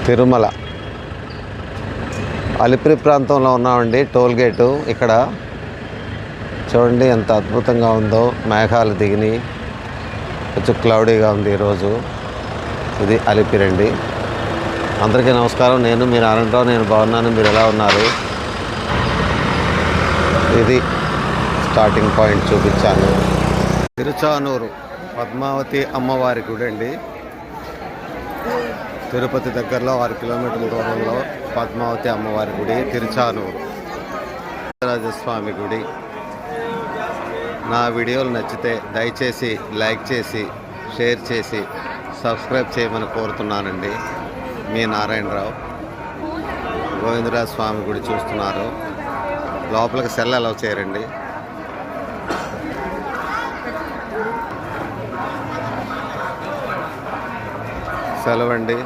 తిరుమల అలిపిరి ప్రాంతంలో ఉన్నామండి. Toll gate ఇక్కడ చూడండి ఎంత అద్భుతంగా ఉందో. మేఘాలు దిగిని కొంచెం క్లౌడీగా ఉంది ఈరోజు. ఇది అలిపిరి అండి. అందరికీ నమస్కారం. నేను మీ నారాయణరావు. నేను బాగున్నాను. మీరు ఎలా ఉన్నారు? ఇది స్టార్టింగ్ పాయింట్ చూపించాను. తిరుచానూరు పద్మావతి అమ్మవారి గుడి అండి. తిరుపతి దగ్గరలో 6 కిలోమీటర్ల దూరంలో పద్మావతి అమ్మవారి గుడి తిరుచానూరు. రాజస్వామి గుడి. నా వీడియోలు నచ్చితే దయచేసి లైక్ చేసి షేర్ చేసి సబ్స్క్రైబ్ చేయమని కోరుతున్నానండి. మీ నారాయణరావు. గోవిందరాజ స్వామి గుడి చూస్తున్నారు. లోపలికి సెల్ అలౌ చేయరండి. సెలవండి.